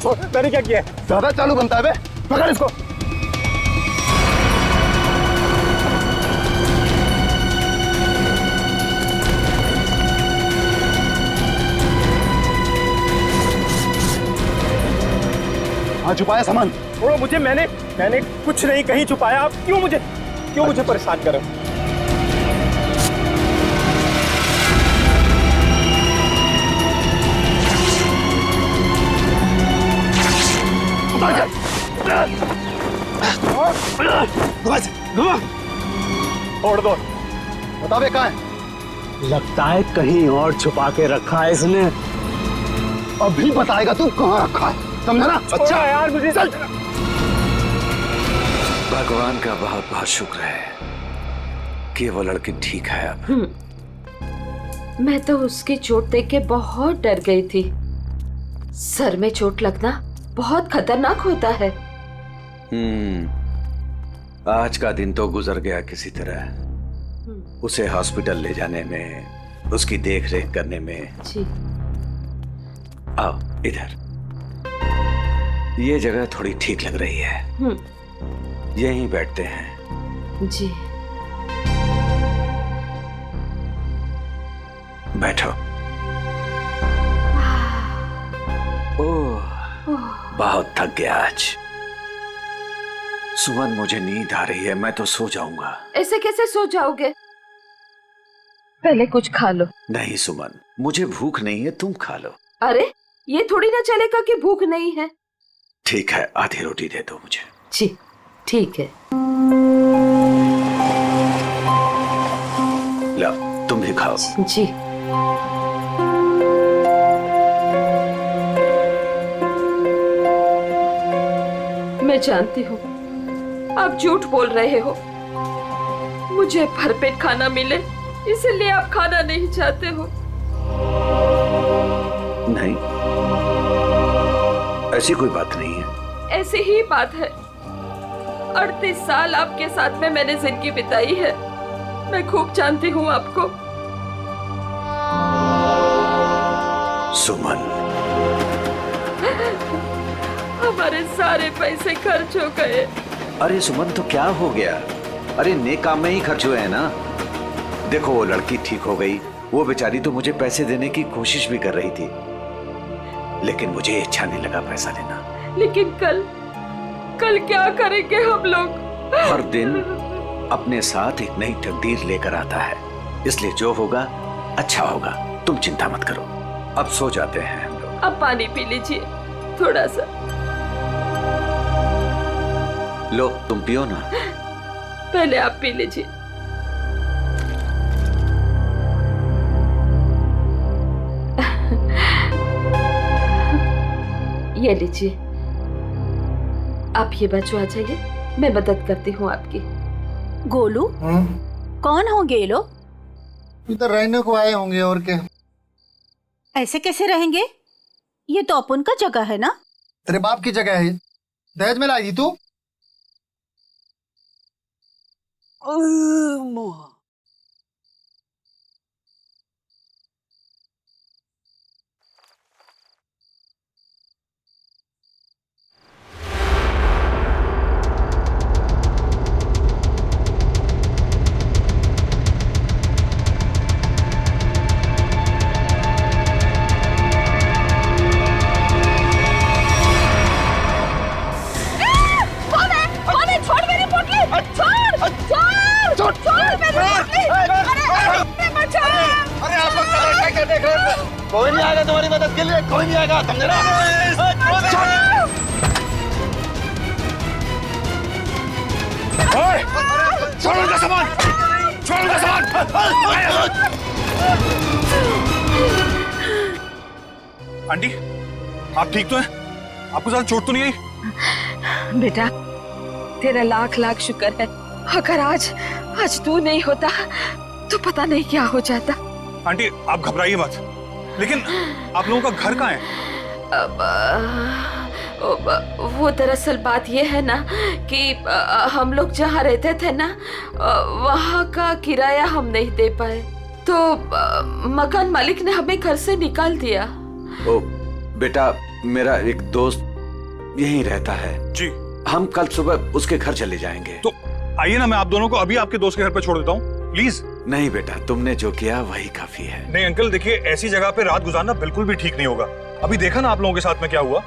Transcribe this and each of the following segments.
छोड़, मैंने क्या किया? ज्यादा चालू बनता है बे, पकड़ इसको। हाँ छुपाया सामान। छोड़ो मुझे, मैंने कुछ नहीं कहीं छुपाया। आप क्यों मुझे परेशान कर रहे हो? छोड़ दो। बता बे कहाँ है? लगता है कहीं और छुपा के रखा है इसने। अभी बताएगा तू कहाँ रखा है, समझा ना? अच्छा यार, मुझे चल। भगवान का बहुत बहुत शुक्र है कि वो लड़की ठीक है अब। मैं तो उसकी चोट देख के बहुत डर गई थी। सर में चोट लगना बहुत खतरनाक होता है। आज का दिन तो गुजर गया किसी तरह। उसे हॉस्पिटल ले जाने में, उसकी देख रेख करने में। जी। आओ इधर, ये जगह थोड़ी ठीक लग रही है। यहीं बैठते हैं। जी। बैठो। ओह, बहुत थक गया आज। सुमन, मुझे नींद आ रही है, मैं तो सो जाऊंगा। ऐसे कैसे सो जाओगे? पहले कुछ खा लो। नहीं सुमन, मुझे भूख नहीं है, तुम खा लो। अरे ये थोड़ी ना चलेगा कि भूख नहीं है। ठीक है, आधी रोटी दे दो मुझे। जी ठीक है। लो तुम भी खाओ। जी। मैं जानती हूँ आप झूठ बोल रहे हो। मुझे भरपेट खाना मिले इसलिए आप खाना नहीं चाहते हो। नहीं, ऐसी कोई बात नहीं है। ऐसी ही बात है। 38 साल आपके साथ में मैंने जिंदगी बिताई है। मैं खूब जानती हूँ आपको। सुमन, हमारे सारे पैसे खर्च हो गए। अरे सुमन, तो क्या हो गया? अरे नेक काम में ही खर्च हुए हैं ना। देखो वो लड़की ठीक हो गई, वो बेचारी तो मुझे पैसे देने की कोशिश भी कर रही थी, लेकिन मुझे अच्छा नहीं लगा पैसा देना। लेकिन कल क्या करेंगे हम लोग? हर दिन अपने साथ एक नई तकदीर लेकर आता है, इसलिए जो होगा अच्छा होगा। तुम चिंता मत करो, अब सो जाते हैं हम लोग। अब पानी पी लीजिए थोड़ा सा। लो तुम पियो ना। पहले आप पी लीजिए। ये लीजिए। आप ये बचो, आ जाइए, मैं मदद करती हूँ आपकी। गोलू, कौन होंगे ये लोग? इधर रहने को आए होंगे और क्या। ऐसे कैसे रहेंगे? ये तो अपन का जगह है ना। तेरे बाप की जगह है, दहेज में लाई थी तू। कोई नहीं आएगा तुम्हारी मदद के लिए, कोई नहीं आएगा, समझे ना? छोड़ उनका सामान, छोड़ उनका सामान। आंटी, आप ठीक तो हैं? आपको ज्यादा चोट तो नहीं आई? बेटा तेरा लाख लाख शुक्र है। अगर आज तू नहीं होता तो पता नहीं क्या हो जाता। आंटी आप घबराइए मत, लेकिन आप लोगों का घर कहाँ है? वो दरअसल बात ये है ना कि हम लोग जहाँ रहते थे ना वहाँ का किराया हम नहीं दे पाए, तो मकान मालिक ने हमें घर से निकाल दिया। ओ बेटा, मेरा एक दोस्त यहीं रहता है। जी हम कल सुबह उसके घर चले जाएंगे। तो आइए ना, मैं आप दोनों को अभी आपके दोस्त के घर पे छोड़ देता हूँ, प्लीज। नहीं बेटा, तुमने जो किया वही काफी है। नहीं अंकल, देखिए ऐसी जगह पे रात गुजारना बिल्कुल भी ठीक नहीं होगा। अभी देखा ना आप लोगों के साथ में क्या हुआ।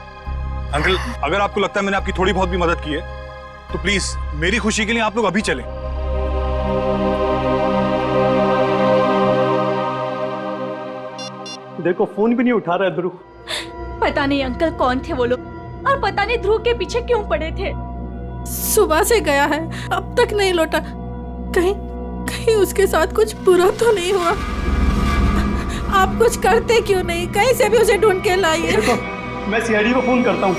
अंकल, अगर आपको लगता है मैंने आपकी थोड़ी बहुत भी मदद की है तो प्लीज मेरी खुशी के लिए आप लोग अभी चलें। देखो फोन भी नहीं उठा रहा है ध्रुव। पता नहीं अंकल कौन थे वो लोग और पता नहीं ध्रुव के पीछे क्यों पड़े थे। सुबह से गया है, अब तक नहीं लौटा। कहीं कहीं उसके साथ कुछ बुरा तो नहीं हुआ। आप कुछ करते क्यों नहीं? कहीं से भी उसे ढूंढ के लाइए। देखो मैं सीआईडी को फोन करता हूँ।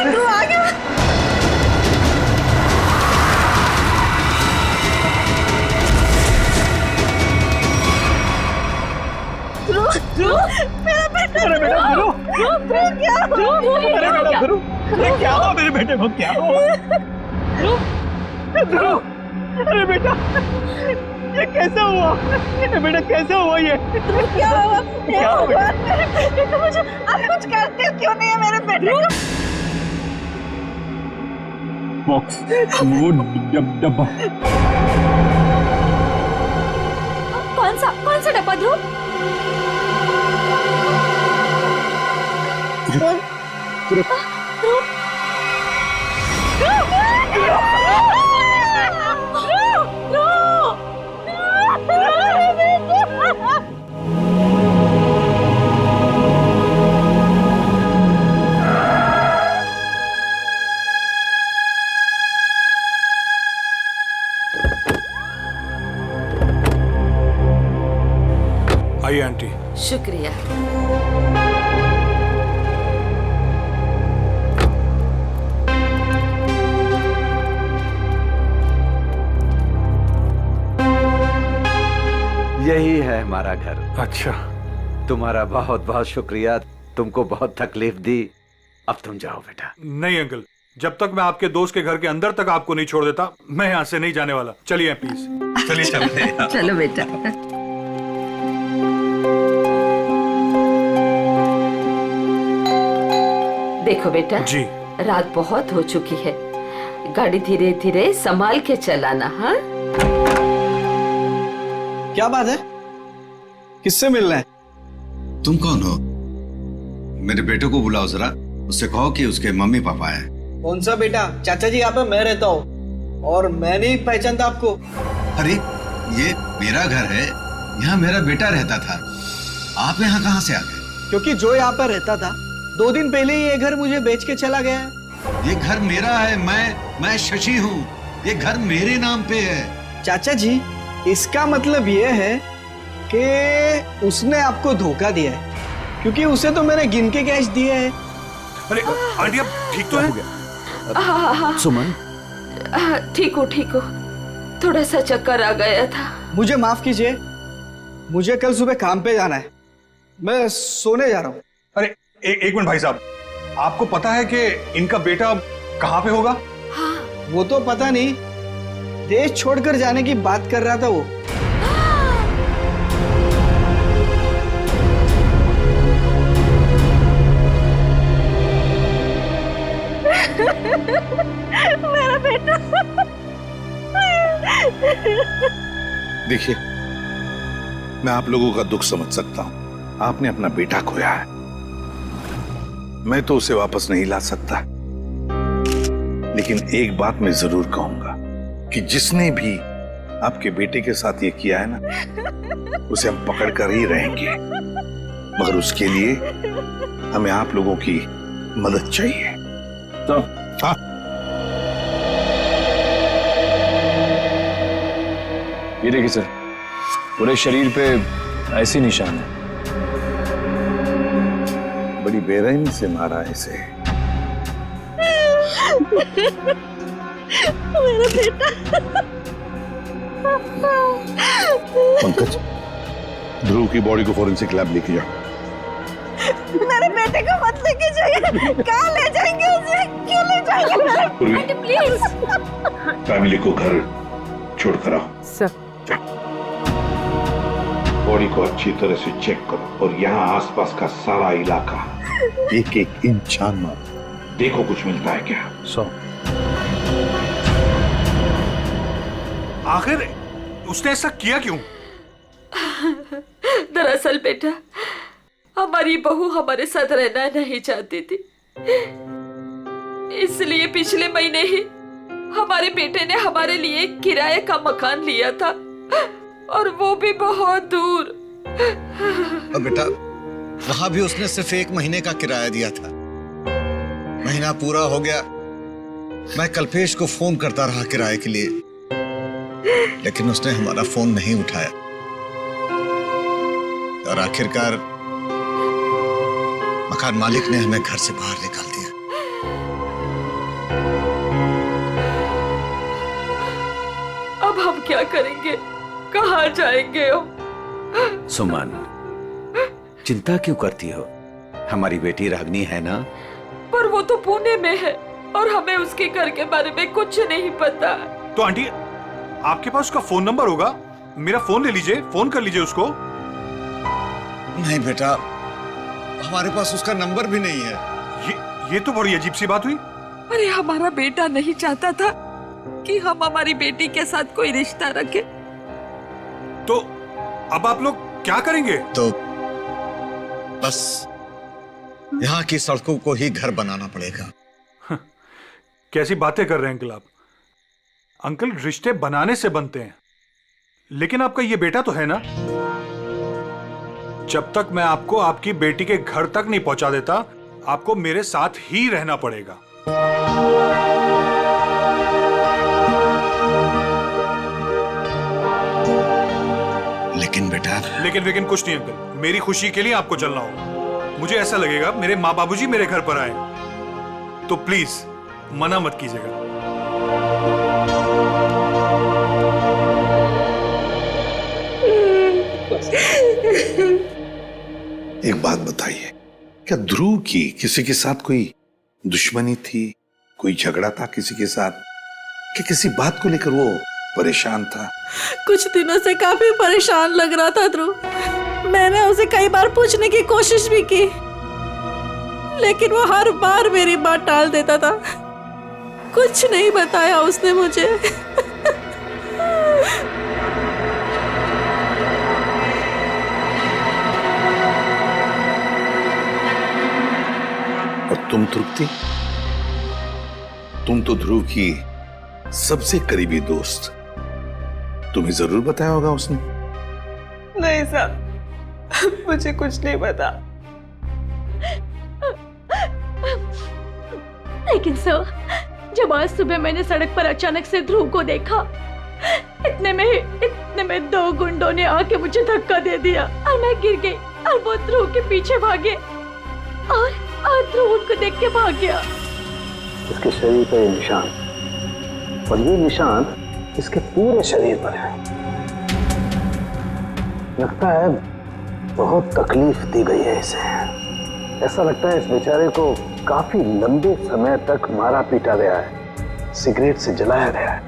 ध्रुव आ गया। मेरा बेटा ध्रुव, क्या हुआ? ध्रुव, क्या हुआ मेरे बेटे को? क्या हुआ ध्रुव? अरे बेटा, ये कैसे हुआ? ये बेटा कैसे हुआ? ये क्या हुआ? क्या हुआ? मेरे बेटे को मुझे आप कुछ करते क्यों नहीं है मेरे बेटे को? बॉक्स, वो डब्बा। कौन सा डब्बा ध्रुव? आइए आंटी। शुक्रिया। यही है हमारा घर। अच्छा, तुम्हारा बहुत बहुत शुक्रिया, तुमको बहुत तकलीफ दी। अब तुम जाओ बेटा। नहीं अंकल, जब तक मैं आपके दोस्त के घर के अंदर तक आपको नहीं छोड़ देता मैं यहाँ से नहीं जाने वाला। चलिए प्लीज, चलिए चलिए। चलो बेटा। देखो बेटा जी। रात बहुत हो चुकी है, गाड़ी धीरे धीरे संभाल के चलाना। हाँ, क्या बात है? किससे मिलना है? तुम कौन हो? मेरे बेटे को बुलाओ जरा, उससे कहो कि उसके मम्मी पापा है। कौन सा बेटा? चाचा जी यहाँ पे मैं रहता हूँ और मैं नहीं पहचानता आपको। अरे ये मेरा घर है, यहाँ मेरा बेटा रहता था। आप यहाँ कहाँ से आ गए? क्योंकि जो यहाँ पर रहता था 2 दिन पहले ही ये घर मुझे बेच के चला गया है। ये घर मेरा है, मैं शशि हूँ। ये घर मेरे नाम पे है। चाचा जी, इसका मतलब ये है कि उसने आपको धोखा दिया है, क्योंकि उसे तो मैंने गिन के कैश दिए हैं। अरे आंटी, आप ठीक तो हैं? सुमन, ठीक हो। थोड़ा सा चक्कर आ गया था। मुझे माफ कीजिए, मुझे कल सुबह काम पे जाना है, मैं सोने जा रहा हूँ। अरे एक मिनट भाई साहब, आपको पता है कि इनका बेटा कहाँ पे होगा? वो तो पता नहीं, देश छोड़कर जाने की बात कर रहा था वो। मेरा बेटा। देखिए, मैं आप लोगों का दुख समझ सकता हूं। आपने अपना बेटा खोया है, मैं तो उसे वापस नहीं ला सकता, लेकिन एक बात मैं जरूर कहूंगा कि जिसने भी आपके बेटे के साथ ये किया है ना, उसे हम पकड़ कर ही रहेंगे। मगर उसके लिए हमें आप लोगों की मदद चाहिए। तो हाँ, ये देखिए सर, पूरे शरीर पे ऐसी निशान है। बड़ी बेरहमी से मारा है इसे। मेरा बेटा। पंकज, ध्रुव की बॉडी को फोरेंसिक लैब लेके जाओ। मेरे बेटे को मत लेके जाइए। कहाँ ले जाएंगे उसे? क्यों ले जाएंगे? प्लीज। फैमिली को घर छोड़ कर आओ। सर। बॉडी को अच्छी तरह से चेक करो और यहाँ आसपास का सारा इलाका एक एक इंच छान मारो, देखो कुछ मिलता है क्या। आखिर उसने ऐसा किया क्यों? दरअसल बेटा, हमारी बहू हमारे साथ रहना नहीं चाहती थी, इसलिए पिछले महीने ही हमारे बेटे ने हमारे लिए किराए का मकान लिया था, और वो भी बहुत दूर। बेटा, वहां भी उसने सिर्फ 1 महीने का किराया दिया था। महीना पूरा हो गया, मैं कल्पेश को फोन करता रहा किराए के लिए, लेकिन उसने हमारा फोन नहीं उठाया और आखिरकार मकान मालिक ने हमें घर से बाहर निकाल दिया। अब हम क्या करेंगे, कहाँ जाएंगे हम? सुमन, चिंता क्यों करती हो? हमारी बेटी रागनी है ना? पर वो तो पुणे में है और हमें उसके घर के बारे में कुछ नहीं पता। तो आंटी, आपके पास उसका फोन नंबर होगा, मेरा फोन ले लीजिए, फोन कर लीजिए उसको। नहीं बेटा, हमारे पास उसका नंबर भी नहीं है। ये तो बड़ी अजीब सी बात हुई। अरे हमारा बेटा नहीं चाहता था कि हम हमारी बेटी के साथ कोई रिश्ता रखें। तो अब आप लोग क्या करेंगे? तो बस यहाँ की सड़कों को ही घर बनाना पड़ेगा। कैसी बातें कर रहे हैं अंकल आप? अंकल, रिश्ते बनाने से बनते हैं, लेकिन आपका ये बेटा तो है ना। जब तक मैं आपको आपकी बेटी के घर तक नहीं पहुंचा देता, आपको मेरे साथ ही रहना पड़ेगा। लेकिन बेटा, लेकिन कुछ नहीं अंकल, मेरी खुशी के लिए आपको चलना होगा। मुझे ऐसा लगेगा मेरे माँ बाबूजी मेरे घर पर आए, तो प्लीज मना मत कीजिएगा। एक बात बताइए, क्या ध्रुव की किसी के साथ कोई दुश्मनी थी, कोई झगड़ा था किसी के साथ, कि किसी बात को लेकर वो परेशान था? कुछ दिनों से काफी परेशान लग रहा था ध्रुव। मैंने उसे कई बार पूछने की कोशिश भी की, लेकिन वो हर बार मेरी बात टाल देता था। कुछ नहीं बताया उसने मुझे। और तुम तृप्ति, तुम तो ध्रुव की सबसे करीबी दोस्त, तुम्हें जरूर बताया होगा उसने। नहीं साहब, मुझे कुछ नहीं पता। लेकिन सर, जब आज सुबह मैंने सड़क पर अचानक से ध्रुव को देखा, इतने में 2 गुंडों ने आके मुझे धक्का दे दिया और मैं गिर गई और वो ध्रुव के पीछे भागे और ध्रुव उनको देख के भाग गया। इसके शरीर पर ये निशान, और ये निशान इसके पूरे शरीर पर है। लगता है बहुत तकलीफ दी गई है इसे। ऐसा लगता है इस बेचारे को काफी लंबे समय तक मारा पीटा गया है, सिगरेट से जलाया गया है,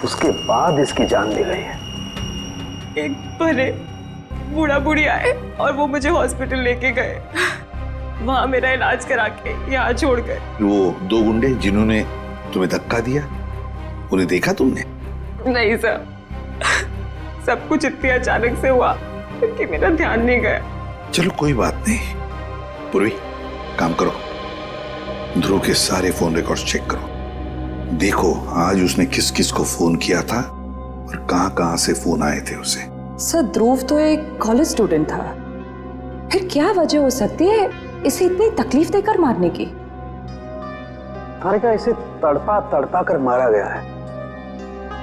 उसके बाद इसकी जान ली गई है। एक बड़े बूढ़ा बुढ़ी आए और वो मुझे हॉस्पिटल लेके गए, वहां मेरा इलाज करा के यहाँ छोड़ गए। वो 2 गुंडे जिन्होंने तुम्हें धक्का दिया, उन्हें देखा तुमने? नहीं सर, सब कुछ इतनी अचानक से हुआ कि मेरा ध्यान नहीं गया। चलो कोई बात नहीं। पूर्वी, काम करो, ध्रुव के सारे फोन रिकॉर्ड्स चेक करो, देखो आज उसने किस किस को फोन किया था और कहां से फोन आए थे उसे। सर, ध्रुव तो एक कॉलेज स्टूडेंट था, फिर क्या वजह हो सकती है इसे इतनी तकलीफ देकर मारने की? तारिका, इसे तड़पा तड़पा कर मारा गया है।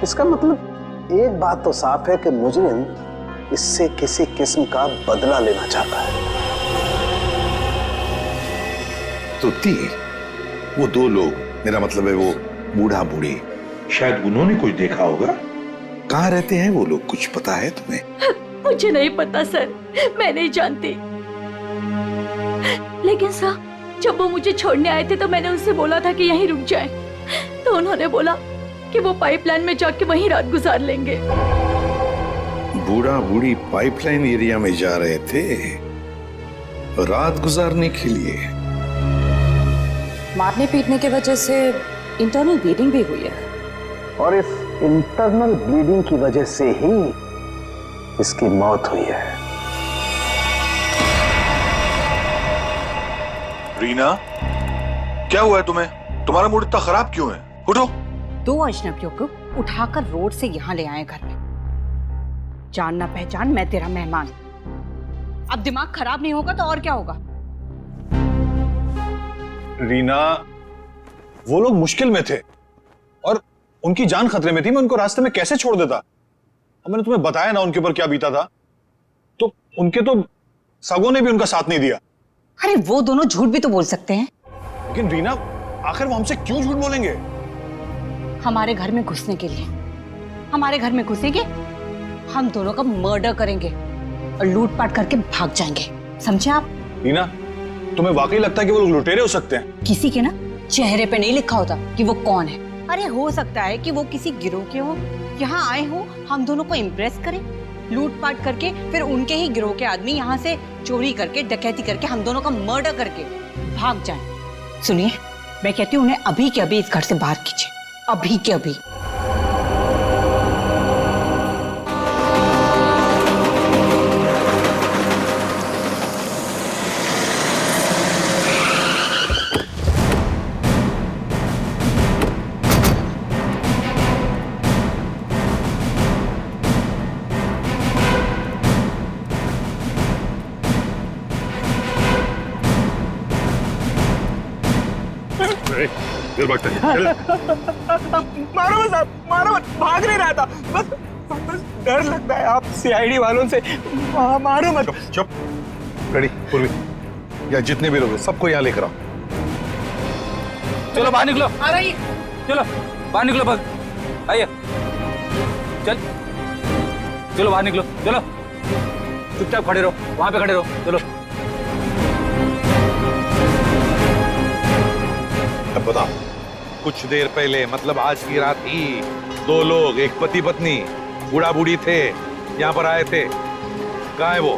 इसका मतलब एक बात तो साफ है कि मुजरिम इससे किसी किस्म का बदला लेना चाहता है। तो वो 2 लोग, मेरा मतलब है वो बूढ़ा बूढ़ी, शायद उन्होंने कुछ देखा होगा। कहाँ रहते हैं वो लोग, कुछ पता है तुम्हें? मुझे नहीं पता सर, मैं नहीं जानती। लेकिन सर, जब वो मुझे छोड़ने आए थे तो मैंने उनसे बोला था कि यहीं रुक जाएं, तो उन्होंने बोला कि वो पाइपलाइन में जाके वहीं रात गुजार लेंगे। बूढ़ा बूढ़ी पाइपलाइन एरिया में जा रहे थे रात गुजारने के लिए। मारने पीटने की वजह से इंटरनल ब्लीडिंग भी हुई है और इस इंटरनल ब्लीडिंग की वजह से ही इसकी मौत हुई है। रीना, क्या हुआ है तुम्हें? तुम्हारा मूड इतना खराब क्यों है? उठो। 2 अजनबियों को उठाकर रोड से यहाँ ले आए घर में। जान ना पहचान, मैं तेरा मेहमान। अब दिमाग खराब नहीं होगा तो और क्या होगा? रीना, वो लोग मुश्किल में थे और उनकी जान खतरे में थी। मैं उनको रास्ते में कैसे छोड़ देता? अब मैंने तुम्हें बताया ना उनके ऊपर क्या बीता था। तो उनके तो सगों ने भी उनका साथ नहीं दिया। अरे वो दोनों झूठ भी तो बोल सकते हैं। लेकिन रीना, आखिर वो हमसे क्यों झूठ बोलेंगे? हमारे घर में घुसने के लिए। हमारे घर में घुसेंगे, हम दोनों का मर्डर करेंगे और लूटपाट करके भाग जाएंगे। समझे आप? रीना, तुम्हें वाकई लगता है कि वो लोग लुटेरे हो सकते हैं? किसी के ना चेहरे पे नहीं लिखा होता कि वो कौन है। अरे हो सकता है कि वो किसी गिरोह के हो, यहाँ आए हो हम दोनों को इम्प्रेस करें, लूटपाट करके फिर उनके ही गिरोह के आदमी यहाँ से चोरी करके डकैती करके हम दोनों का मर्डर करके भाग जाएं। सुनिए, मैं कहती हूँ उन्हें अभी के अभी इस घर से बाहर कीजिए, अभी के अभी। मारो मत साहब, मारो मत। भाग नहीं रहा था, बस डर लगता है आप सीआईडी वालों से। मारो मत। चुप। रेडी पूर्वी, या जितने भी लोग हैं सबको यहाँ लेकर आओ। चलो बाहर निकलो। आ रही। चलो बाहर निकलो, बस आइए। चलो बाहर निकलो, चलो। चुपचाप खड़े रहो, वहां पे खड़े रहो। चलो। अब बताओ, कुछ देर पहले मतलब आज की रात ही 2 लोग, एक पति पत्नी, बूढ़ा बूढ़ी थे, यहाँ पर आए थे। कहाँ है वो?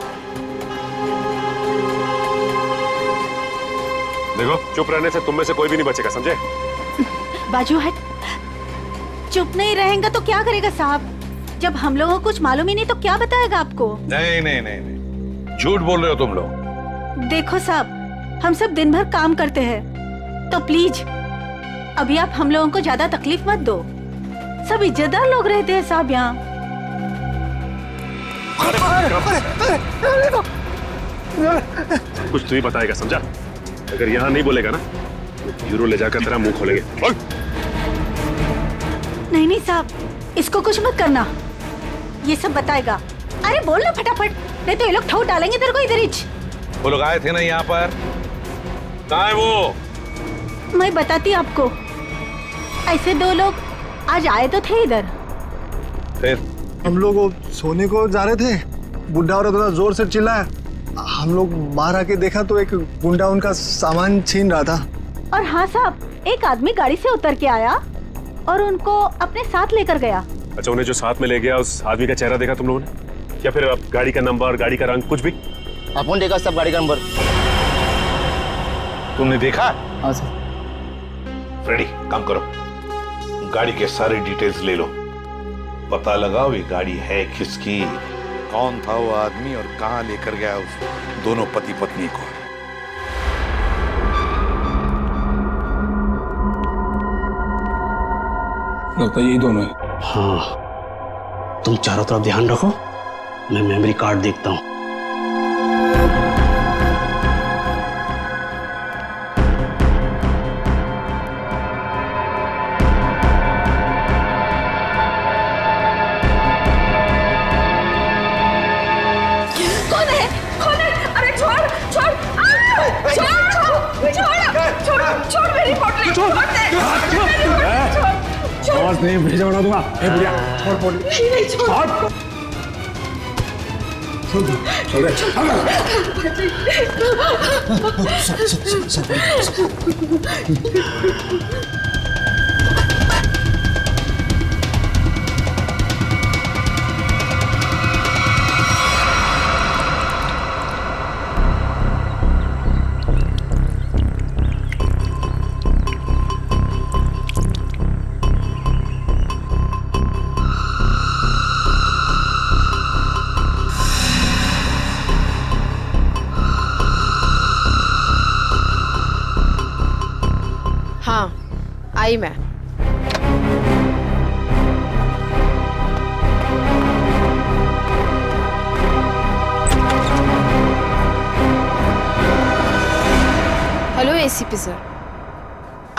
देखो, चुप रहने से तुम में से कोई भी नहीं बचेगा, समझे? बाजू हट। चुप नहीं रहेगा तो क्या करेगा साहब? जब हम लोगों को कुछ मालूम ही नहीं तो क्या बताएगा आपको? नहीं नहीं नहीं नहीं, झूठ बोल रहे हो तुम लोग। देखो साहब, हम सब दिन भर काम करते हैं, तो प्लीज अभी आप हम लोगों को ज्यादा तकलीफ मत दो। सब इज्जतदार लोग रहते हैं साहब यहाँ। कुछ तू ही बताएगा, समझा? अगर यहाँ नहीं बोलेगा ना तो ब्यूरो ले जाकर तेरा मुंह खोलेंगे। नहीं नहीं साहब, इसको कुछ मत करना, ये सब बताएगा। अरे बोल ना फटाफट, नहीं तो ये लोग ठोक डालेंगे तेरे को इधर ही। वो लोग आए थे ना यहाँ पर, कहाँ है वो? मैं बताती आपको। ऐसे 2 लोग आज आए तो थे इधर। फिर हम लोग सोने को जा रहे थे, बुढ़ा औरत थोड़ा जोर से चिल्लाया। हम लोग बाहर आके देखा तो एक गुंडा उनका सामान छीन रहा था। और हाँ साहब, एक आदमी गाड़ी से उतर के आया और उनको अपने साथ लेकर गया। अच्छा, उन्हें जो साथ में ले गया उस आदमी का चेहरा देखा तुम लोगों ने? या फिर गाड़ी का नंबर, गाड़ी का रंग, कुछ भी? अपन देखा सब गाड़ी का नंबर। तुमने देखा? हाँ सर। रेडी, काम करो, गाड़ी के सारे डिटेल्स ले लो, पता लगाओ ये गाड़ी है किसकी, कौन था वो आदमी और कहां लेकर गया उस दोनों पति पत्नी को। लगता है यही दोनों है। हाँ, तुम चारों तरफ ध्यान रखो, मैं मेमोरी कार्ड देखता हूँ। आवाज नहीं भेजा उड़ा दूंगा। ए बुढ़िया, छोड़ छोड़ नहीं छोड़। छोड़ हाँ आई मैं। हेलो एसीपी सर,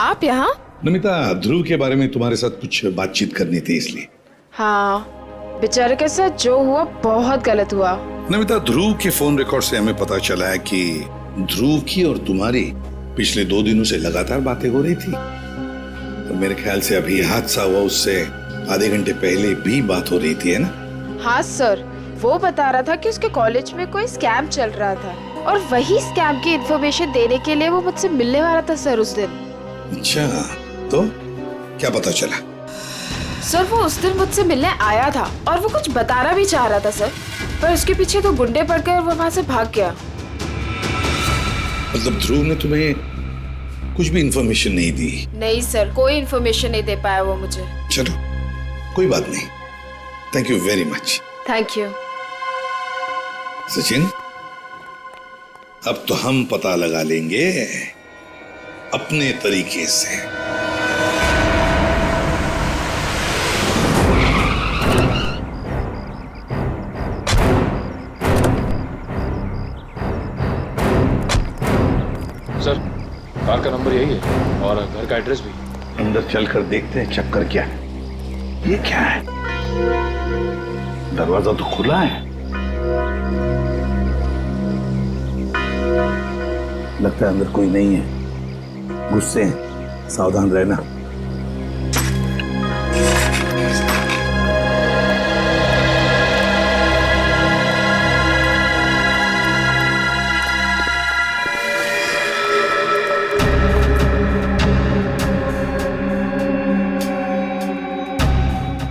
आप यहाँ? नमिता, ध्रुव के बारे में तुम्हारे साथ कुछ बातचीत करनी थी इसलिए। हाँ, बेचारे के साथ जो हुआ बहुत गलत हुआ। नमिता, ध्रुव के फोन रिकॉर्ड से हमें पता चला है कि ध्रुव की और तुम्हारी पिछले 2 दिनों से लगातार बातें हो रही थी। और मेरे ख्याल से अभी हादसा हुआ उससे आधे घंटे पहले भी बात हो रही थी, है ना? हाँ सर, वो बता रहा था कि उसके कॉलेज में कोई स्कैम चल रहा था और वही स्कैम की इन्फॉर्मेशन देने के लिए वो मुझसे मिलने वाला था सर उस दिन। अच्छा, तो क्या पता चला? सर वो उस दिन मुझसे मिलने आया था और वो कुछ बताना भी चाह रहा था सर, पर उसके पीछे तो गुंडे पड़ गए और वो वहां से भाग गया। मतलब ध्रुव ने तुम्हें कुछ भी इन्फॉर्मेशन नहीं दी? नहीं सर, कोई इन्फॉर्मेशन नहीं दे पाया वो मुझे। चलो कोई बात नहीं, thank you very much. Thank you. Sachin, अब तो हम पता लगा लेंगे अपने तरीके से। सर, कार का नंबर यही है और घर का एड्रेस भी। अंदर चलकर देखते हैं चक्कर क्या है। ये क्या है? दरवाजा तो खुला है। लगता है अंदर कोई नहीं है। गुस्से हैं, सावधान रहना।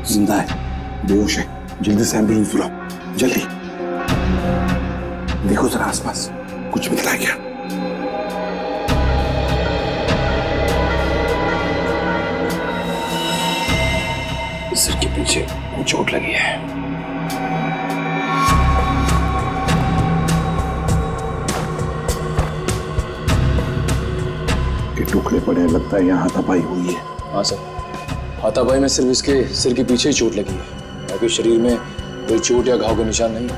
जिंदा है, बेहोश है। जल्दी से एम्बुलेंस बुलाओ, जल्दी। देखो जरा आसपास कुछ मिल रहा है क्या? सिर के पीछे चोट लगी है। के टुकड़े पड़े, लगता है यहाँ हाथापाई हुई है। हाँ सर, हाथापाई में सिर्फ इसके सिर के पीछे ही चोट लगी है, बाकी शरीर में कोई चोट या घाव के निशान नहीं है।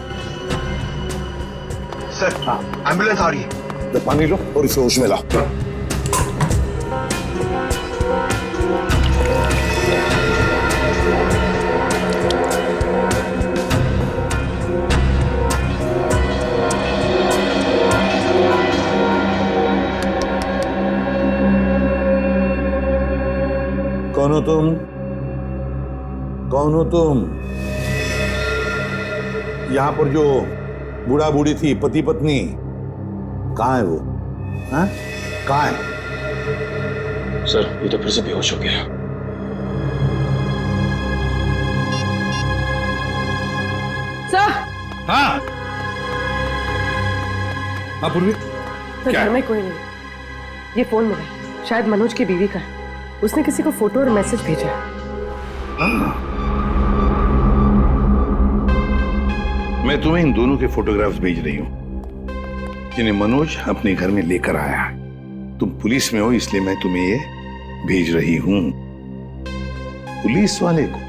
सर, हाँ, एम्बुलेंस आ रही है। तो पानी लो और इसे होश में लाओ। कौन हो तुम? कौन हो तुम? यहां पर जो बूढ़ा बूढ़ी थी, पति पत्नी, कहां है वो? हाँ? कहां है? सर, ये तो फिर से बेहोश हो गया। सर। हाँ। हाँ पूर्वी। तो घर में कोई नहीं। ये फोन मिला, शायद मनोज की बीवी का है। उसने किसी को फोटो और मैसेज भेजा है। मैं तुम्हें इन दोनों के फोटोग्राफ्स भेज रही हूं जिन्हें मनोज अपने घर में लेकर आया है। तुम पुलिस में हो इसलिए मैं तुम्हें ये भेज रही हूं। पुलिस वाले को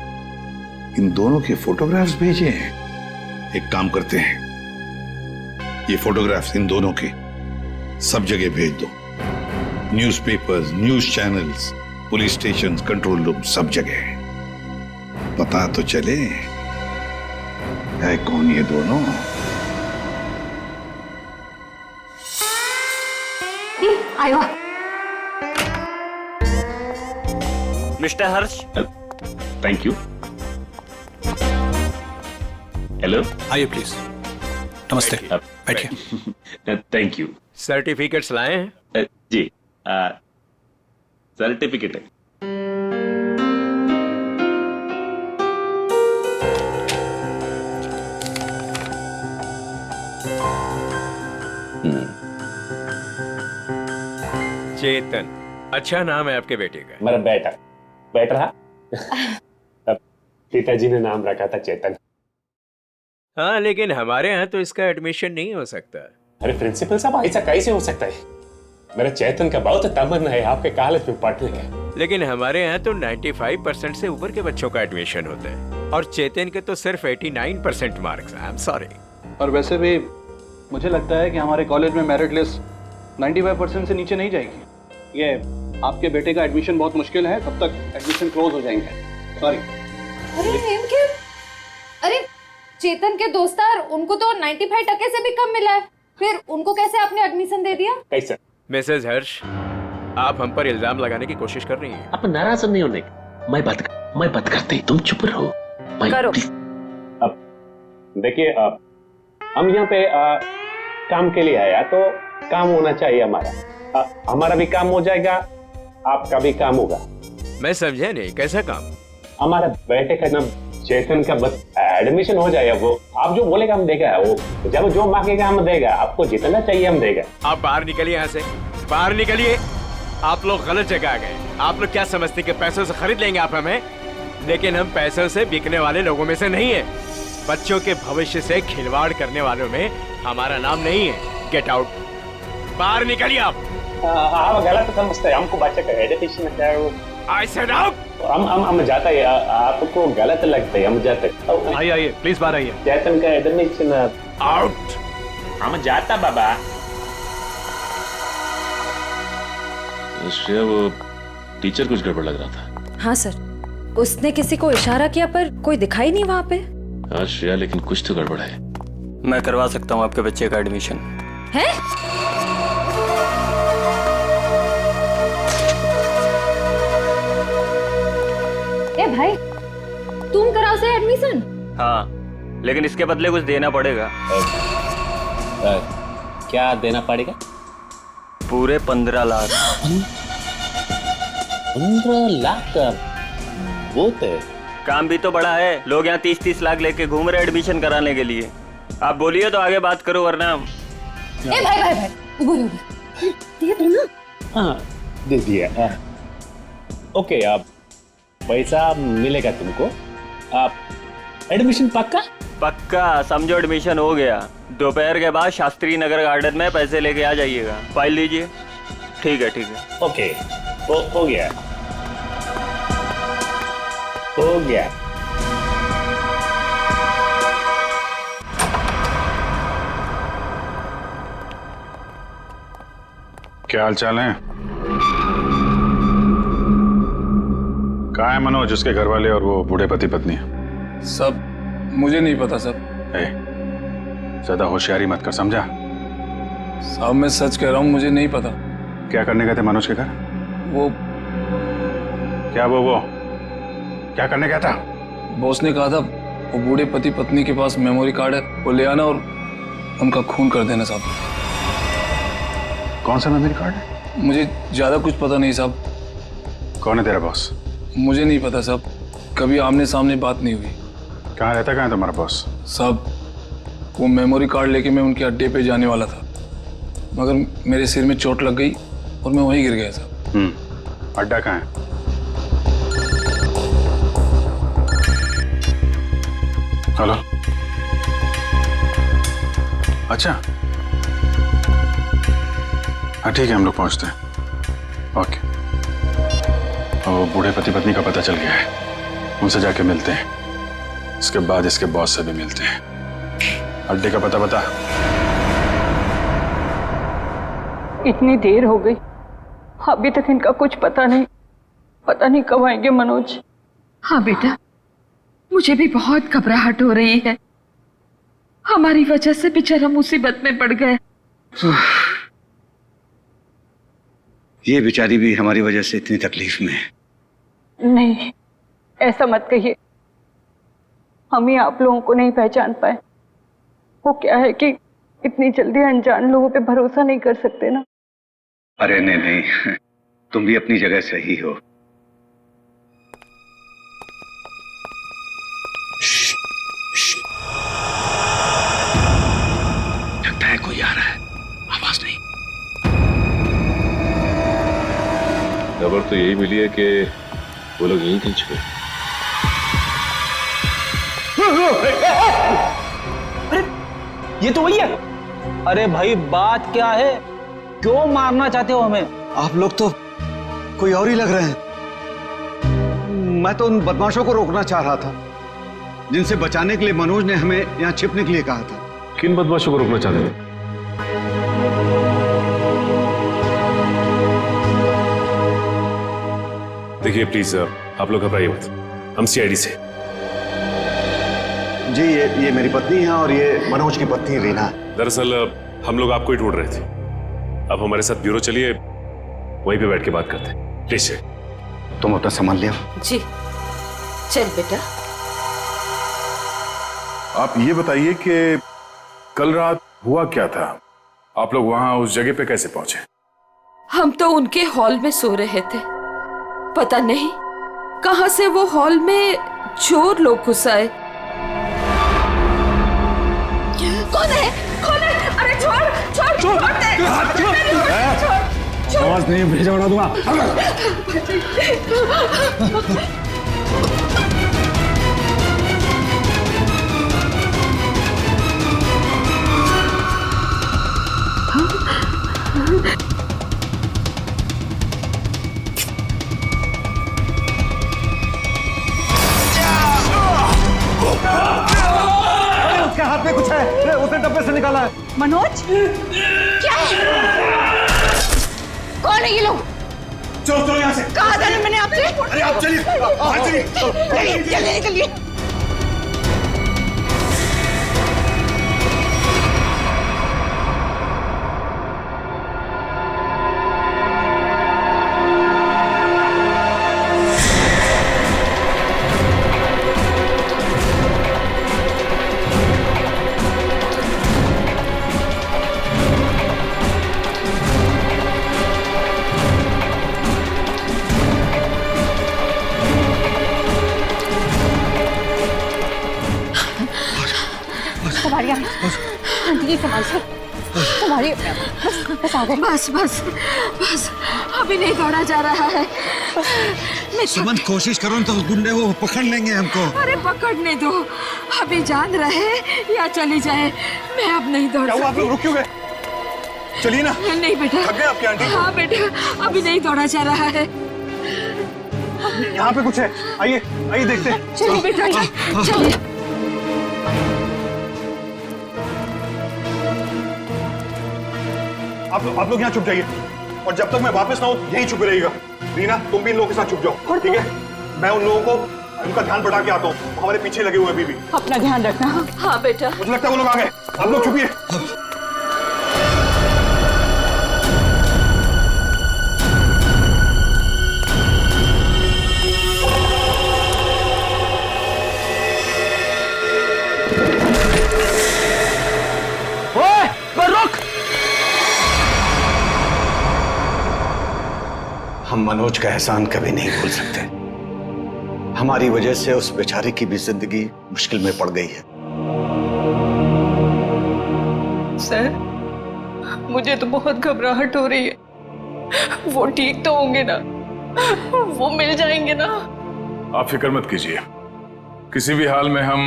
इन दोनों के फोटोग्राफ्स भेजे हैं। एक काम करते हैं, ये फोटोग्राफ्स इन दोनों के सब जगह भेज दो। Newspapers, news channels, police station, control room, सब जगह। पता तो चले है कौन ये दोनों। आयो। Mister Harsh. Thank you. Hello, आइए प्लीज। नमस्ते, बैठिए। Thank you. सर्टिफिकेट्स लाए हैं? जी, सर्टिफिकेट है। चेतन, अच्छा नाम है आपके बेटे का। मेरा बेटा बेटा पिताजी ने नाम रखा था चेतन। हाँ, लेकिन हमारे यहाँ तो इसका एडमिशन नहीं हो सकता। अरे प्रिंसिपल साहब, ऐसा कैसे हो सकता है? मेरे चेतन का बहुत तमन्ना है आपके कॉलेज में पढ़ने का। लेकिन हमारे यहाँ तो 95% से ऊपर के बच्चों का एडमिशन होता है और चेतन के तो सिर्फ 89% मार्क्स। I am sorry. और वैसे भी मुझे लगता है कि हमारे कॉलेज में मेरिट लिस्ट 95% से नीचे नहीं जाएगी। ये आपके बेटे का एडमिशन बहुत मुश्किल है, तब तक एडमिशन क्लोज हो जाएंगे। सॉरी। अरे चेतन के दोस्तार, उनको तो 95% से भी कम मिला है, फिर उनको कैसे आपने एडमिशन दे दिया? कैसे? मिसेज हर्ष, आप हम पर इल्जाम लगाने की कोशिश कर रही हैं। आप नाराज नहीं होने, मैं बात करते, तुम चुप रहो। करो। अब देखिए, हम यहाँ पे काम के लिए आया तो काम होना चाहिए हमारा। हमारा भी काम हो जाएगा, आपका भी काम होगा। मैं समझा नहीं, कैसा काम? हमारा बेटे का नाम चेतन का एडमिशन हो जाएगा। वो आप जो बोलेगा हम देगा, वो जब जो मांगेगा हम देगा, आपको जितना चाहिए हम देगा। आप बाहर निकलिए यहाँ से, बाहर निकलिए। आप लोग गलत जगह आ गए। आप लोग क्या समझते कि पैसों से खरीद लेंगे आप हमें? लेकिन हम पैसों से बिकने वाले लोगों में से नहीं है। बच्चों के भविष्य से खिलवाड़ करने वालों में हमारा नाम नहीं है। गेट आउट, बाहर निकलिए आप। आप गलत समझते हैं, हमको बच्चे का एजुकेशन चाहिए। I said out। हम जाता है, आपको गलत लगता है, हम जाते हैं। आइए प्लीज बाहर आइए। चेतन का एडमिशन आउट। हम जाता बाबा। श्रेया, वो टीचर कुछ गड़बड़ लग रहा था। हाँ सर, उसने किसी को इशारा किया पर कोई दिखाई नहीं वहाँ पे। हाँ श्रेया, लेकिन कुछ तो गड़बड़ है। मैं करवा सकता हूँ आपके बच्चे का एडमिशन। है? ए भाई, तुम कराओ से एडमिशन? हाँ, लेकिन इसके बदले कुछ देना पड़ेगा। क्या देना पड़ेगा? पूरे 15 लाख। 15 लाख का बहुत है। काम भी तो बड़ा है, लोग यहाँ 30-30 लाख लेके घूम रहे एडमिशन कराने के लिए। आप बोलिए तो आगे बात करो, वरना। ए भाई, उबो दे दो ना। हाँ दे दिया। ओके, आप पैसा मिलेगा तुमको। आप एडमिशन पक्का समझो, एडमिशन हो गया। दोपहर के बाद शास्त्री नगर गार्डन में पैसे लेके आ जाइएगा। फाइल लीजिए। ठीक है। ओके, हो गया। क्या हाल चाल है? कहाँ है मनोज, उसके घर वाले और वो बूढ़े पति पत्नी? सब मुझे नहीं पता सब। ज्यादा होशियारी मत कर, समझा? साहब मैं सच कह रहा हूँ, मुझे नहीं पता। क्या करने गए थे मनोज के घर? वो क्या करने गया था? बॉस ने कहा था वो बूढ़े पति पत्नी के पास मेमोरी कार्ड है, वो ले आना और उनका खून कर देना साहब। कौन सा मेमोरी कार्ड है? मुझे ज्यादा कुछ पता नहीं साहब। कौन है तेरा बॉस? मुझे नहीं पता साहब, कभी आमने सामने बात नहीं हुई। कहाँ रहता, कहाँ है तुम्हारा बॉस? साहब वो मेमोरी कार्ड लेके मैं उनके अड्डे पे जाने वाला था, मगर मेरे सिर में चोट लग गई और मैं वहीं गिर गया साहब। अड्डा कहाँ है? हेलो, अच्छा हाँ ठीक है, हम लोग पहुंचते हैं। ओके। और वो बूढ़े पति पत्नी का पता चल गया है, उनसे जाके मिलते हैं। इसके बाद इसके बॉस से भी मिलते हैं। अड्डे का पता बता। इतनी देर हो गई, अभी तक इनका कुछ पता नहीं कब आएंगे मनोज। हाँ बेटा, मुझे भी बहुत घबराहट हो रही है। हमारी वजह से बेचारा मुसीबत में पड़ गए। ये बेचारी भी हमारी वजह से इतनी तकलीफ में है। नहीं, ऐसा मत कहिए। हम ही आप लोगों को नहीं पहचान पाए। वो क्या है कि इतनी जल्दी अनजान लोगों पे भरोसा नहीं कर सकते ना। अरे नहीं, तुम भी अपनी जगह सही हो। लगता है कोई आ रहा है, आवाज नहीं। खबर तो यही मिली है कि वो लोग यहीं कहीं छुपे। अरे ये तो वही है। अरे भाई बात क्या है? क्यों मारना चाहते हो हमें? आप लोग तो कोई और ही लग रहे हैं। मैं तो उन बदमाशों को रोकना चाह रहा था जिनसे बचाने के लिए मनोज ने हमें यहाँ छिपने के लिए कहा था। किन बदमाशों को रोकना चाहते थे? देखिए प्लीज आप लोग घबराइए मत, हम सीआईडी से। जी ये मेरी पत्नी है और ये मनोज की पत्नी रीना है। दरअसल हम लोग आपको ही ढूंढ रहे थे। अब हमारे साथ ब्यूरो चलिए, वहीं पे बैठ के बात करते हैं। प्लीज तुम अपना सामान लिया। जी चल बेटा। आप ये बताइए कि कल रात हुआ क्या था? आप लोग वहां उस जगह पे कैसे पहुंचे? हम तो उनके हॉल में सो रहे थे, पता नहीं कहां से वो हॉल में चोर लोग घुस आए। कौन है? कौन है? अरे छोड़ छोड़ दे। आवाज नहीं भेजा उड़ा दूंगा। उसके हाथ में कुछ है, उसने डब्बे से निकाला है। मनोज क्या है? कौन है ये लोग? चलो चलो यहाँ से। कहा था ना मैंने आपसे? अरे आप चलिए, बाहर चलिए। चलिए निकलिए। बस अभी नहीं दौड़ा जा रहा है। सुमन कोशिश करो तो गुंडे वो पकड़ लेंगे हमको। अरे पकड़ने दो, अभी जान रहे या चली जाए, मैं अब नहीं दौड़ सकती। आप लोग रुक क्यों गए? चलिए ना। नहीं बेटा। थक गए आपकी आंटी? हाँ बेटा, अभी नहीं दौड़ा जा रहा है। यहाँ पे कुछ है, आइए आइए देखते हैं। चलिए बेटा चलिए। आप लोग यहाँ छुप जाइए और जब तक मैं वापस ना आऊं यहीं छुपे रहिएगा। रीना तुम भी इन लोगों के साथ छुप जाओ, ठीक है? मैं उन लोगों को उनका ध्यान बढ़ा के आता हूँ, हमारे पीछे लगे हुए अभी भी। अपना ध्यान रखना। हाँ बेटा। मुझे लगता है वो लोग आ गए, आप लोग छुपिए। हम मनोज का एहसान कभी नहीं भूल सकते। हमारी वजह से उस बेचारे की भी जिंदगी मुश्किल में पड़ गई है। सर मुझे तो बहुत घबराहट हो रही है। वो ठीक तो होंगे ना? वो मिल जाएंगे ना? आप फिक्र मत कीजिए, किसी भी हाल में हम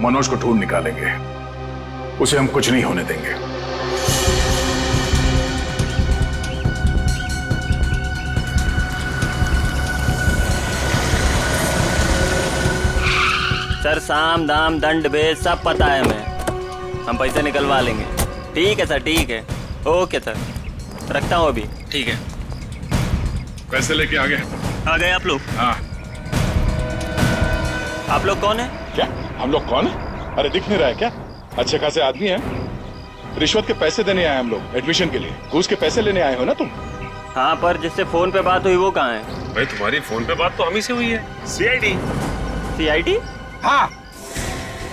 मनोज को ढूंढ निकालेंगे, उसे हम कुछ नहीं होने देंगे। सर साम दाम दंड भेद सब पता है हमें, हम पैसे निकलवा लेंगे। ठीक है सर, ठीक है, ओके सर, रखता हूँ अभी। ठीक है, पैसे लेके आ गए आप लोग? हाँ। आप लोग कौन है? क्या हम लोग कौन है? अरे दिख नहीं रहा है क्या? अच्छे खासे आदमी हैं, रिश्वत के पैसे देने आए हम लोग, एडमिशन के लिए। घूस के पैसे लेने आए हो ना तुम? हाँ, पर जिससे फोन पे बात हुई वो कहाँ है? भाई तुम्हारी फोन पे बात तो हम ही से हुई है। सीआईडी। सीआईडी? हाँ।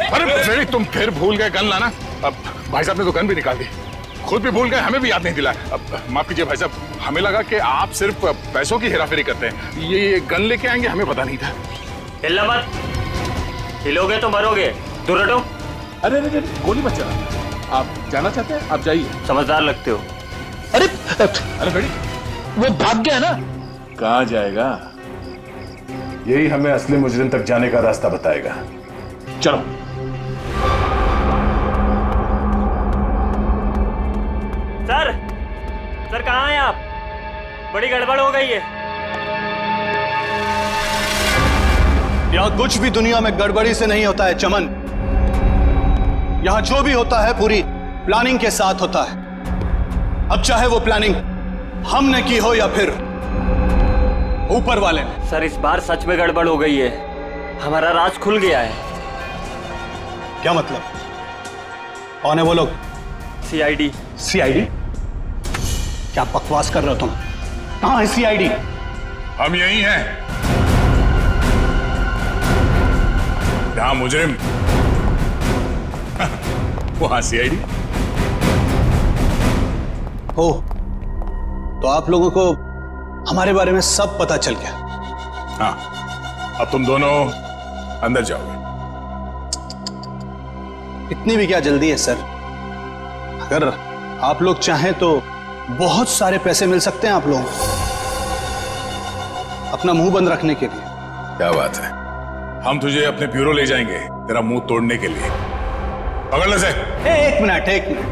अरे फिर तुम फिर भूल गए गन लाना। अब भाई साहब ने तो गन भी निकाल दी, खुद भी भूल गए, हमें भी याद नहीं दिलाया। अब माफ कीजिए भाई साहब, हमें लगा कि आप सिर्फ पैसों की हेराफेरी करते हैं, ये गन लेके आएंगे हमें पता नहीं था। हिलना मत, हिलोगे तो मरोगे, दूर हटो। अरे अरे गोली मत चला, आप जाना चाहते हैं आप जाइए। समझदार लगते हो। अरे बेटी वो भाग गया ना। कहाँ जाएगा? यही हमें असली मुजरिम तक जाने का रास्ता बताएगा। चलो। सर सर कहाँ हैं आप? बड़ी गड़बड़ हो गई है। यहाँ कुछ भी दुनिया में गड़बड़ी से नहीं होता है चमन। यहाँ जो भी होता है पूरी प्लानिंग के साथ होता है। अब चाहे वो प्लानिंग हमने की हो या फिर ऊपर वाले ने। सर इस बार सच में गड़बड़ हो गई है, हमारा राज खुल गया है। क्या मतलब? कौन है वो लोग? सीआईडी। सीआईडी? क्या बकवास कर रहे हो तुम? कहाँ है सीआईडी? हम यही हैं, जहां मुजरिम वहां सीआईडी हो। तो आप लोगों को हमारे बारे में सब पता चल गया। हाँ, अब तुम दोनों अंदर जाओगे। इतनी भी क्या जल्दी है सर? अगर आप लोग चाहें तो बहुत सारे पैसे मिल सकते हैं आप लोगों को अपना मुंह बंद रखने के लिए। क्या बात है, हम तुझे अपने ब्यूरो ले जाएंगे तेरा मुंह तोड़ने के लिए। पकड़ ले से। एक मिनट, एक मिनट।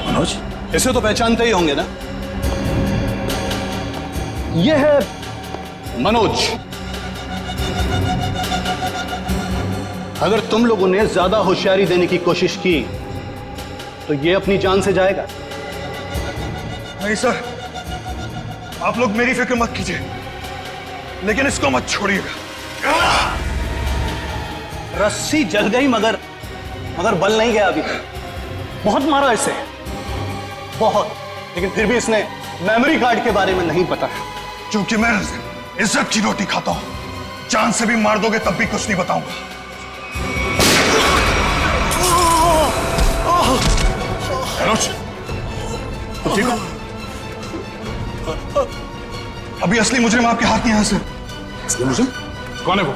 मनोज, इसे तो पहचानते ही होंगे ना? यह है मनोज। अगर तुम लोगों ने ज्यादा होशियारी देने की कोशिश की तो ये अपनी जान से जाएगा। नहीं सर, आप लोग मेरी फिक्र मत कीजिए, लेकिन इसको मत छोड़िएगा। रस्सी जल गई मगर बल नहीं गया अभी तक। बहुत मारा इसे, बहुत, लेकिन फिर भी इसने मेमोरी कार्ड के बारे में नहीं पता। क्योंकि मैं इज्जत की रोटी खाता हूं, जान से भी मार दोगे तब भी कुछ नहीं बताऊंगा। मनोज, तुम ठीक हो? अभी असली मुजरिम आपके हाथ में है सर। असली मुजरिम? कौन है वो?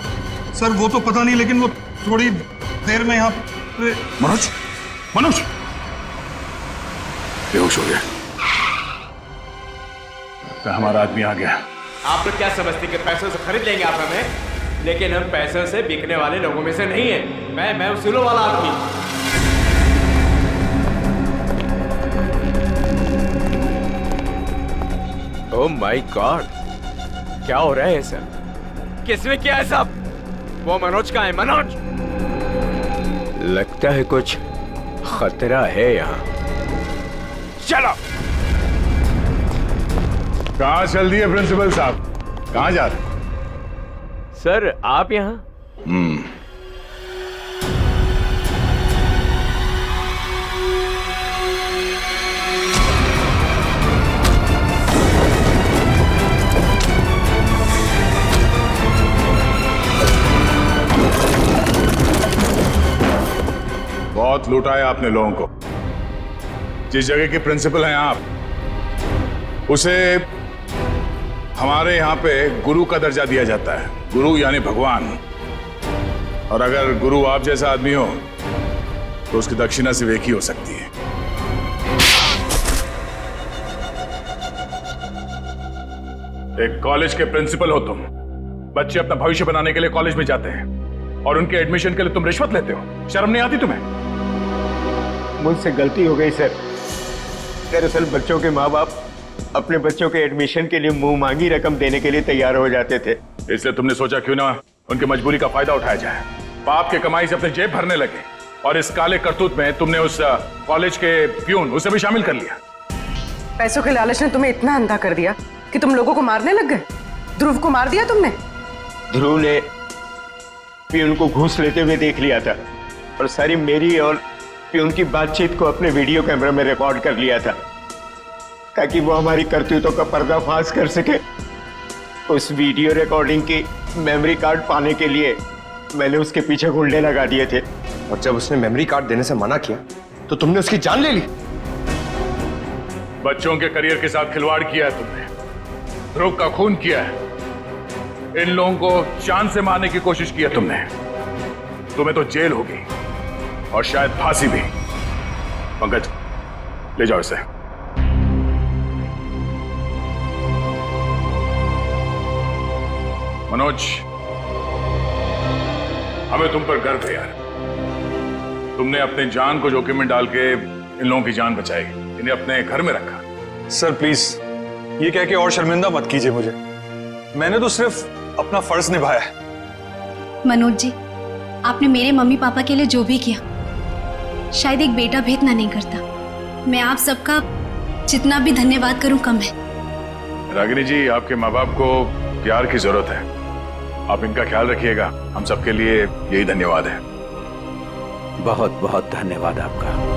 सर वो तो पता नहीं, लेकिन वो थोड़ी देर में यहाँ पे। मनोज, मनोज बेहोश हो गया। हमारा आदमी आ गया। आप लोग क्या समझते कि पैसों से खरीद लेंगे आप हमें? लेकिन हम पैसों से बिकने वाले लोगों में से नहीं है। मैं उसूलों वाला आदमी। ओह माय गॉड, क्या हो रहा है सर? किसने किया है सब? वो मनोज का है। मनोज, लगता है कुछ खतरा है यहाँ। चलो। कहाँ चल दिए प्रिंसिपल साहब? कहाँ जा रहे? सर आप यहाँ? बहुत लूटा है आपने लोगों को। जिस जगह के प्रिंसिपल हैं आप, उसे हमारे यहाँ पे गुरु का दर्जा दिया जाता है। गुरु यानी भगवान। और अगर गुरु आप जैसा आदमी हो तो उसकी दक्षिणा सिर्फ एक ही हो सकती है। एक कॉलेज के प्रिंसिपल हो तुम। बच्चे अपना भविष्य बनाने के लिए कॉलेज में जाते हैं और उनके एडमिशन के लिए तुम रिश्वत लेते हो। शर्म नहीं आती तुम्हें? मुझसे गलती हो गई सर। दरअसल बच्चों के माँ बाप अपने बच्चों के एडमिशन के लिए मुंह मांगी रकम देने के लिए तैयार हो जाते थे। इसलिए तुमने सोचा क्यों ना उनकी मजबूरी का फायदा उठाया जाए। बाप के कमाई से अपने जेब भरने लगे और इस काले करतूत में तुमने उस कॉलेज के प्यून उसे भी शामिल कर लिया। पैसों के लालच ने तुम्हें इतना अंधा कर दिया कि तुम लोगों को मारने लग गए। ध्रुव को मार दिया तुमने। ध्रुव ने प्यून को घूस लेते हुए देख लिया था और सारी मेरी और प्यून की बातचीत को अपने वीडियो कैमरा में रिकॉर्ड कर लिया था ताकि वो हमारी करतूतों का पर्दाफाश कर सके। उस वीडियो रिकॉर्डिंग की मेमोरी कार्ड पाने के लिए मैंने उसके पीछे गुंडे लगा दिए थे। और जब उसने मेमोरी कार्ड देने से मना किया तो तुमने उसकी जान ले ली। बच्चों के करियर के साथ खिलवाड़ किया है तुमने, ध्रुव का खून किया है, इन लोगों को जान से मारने की कोशिश की है तुमने। तुम्हें तो जेल होगी और शायद फांसी भी। पंकज, ले जाओ इसे। मनोज, हमें तुम पर गर्व है यार। तुमने अपनी जान को जोखिम में डाल के इन लोगों की जान बचाई, इन्हें अपने घर में रखा। सर प्लीज ये कह के और शर्मिंदा मत कीजिए मुझे, मैंने तो सिर्फ अपना फर्ज निभाया है। मनोज जी, आपने मेरे मम्मी पापा के लिए जो भी किया, शायद एक बेटा भी इतना नहीं करता। मैं आप सबका जितना भी धन्यवाद करूं कम है। रागिनी जी, आपके माँ बाप को प्यार की जरूरत है, आप इनका ख्याल रखिएगा। हम सबके लिए यही धन्यवाद है। बहुत बहुत धन्यवाद आपका।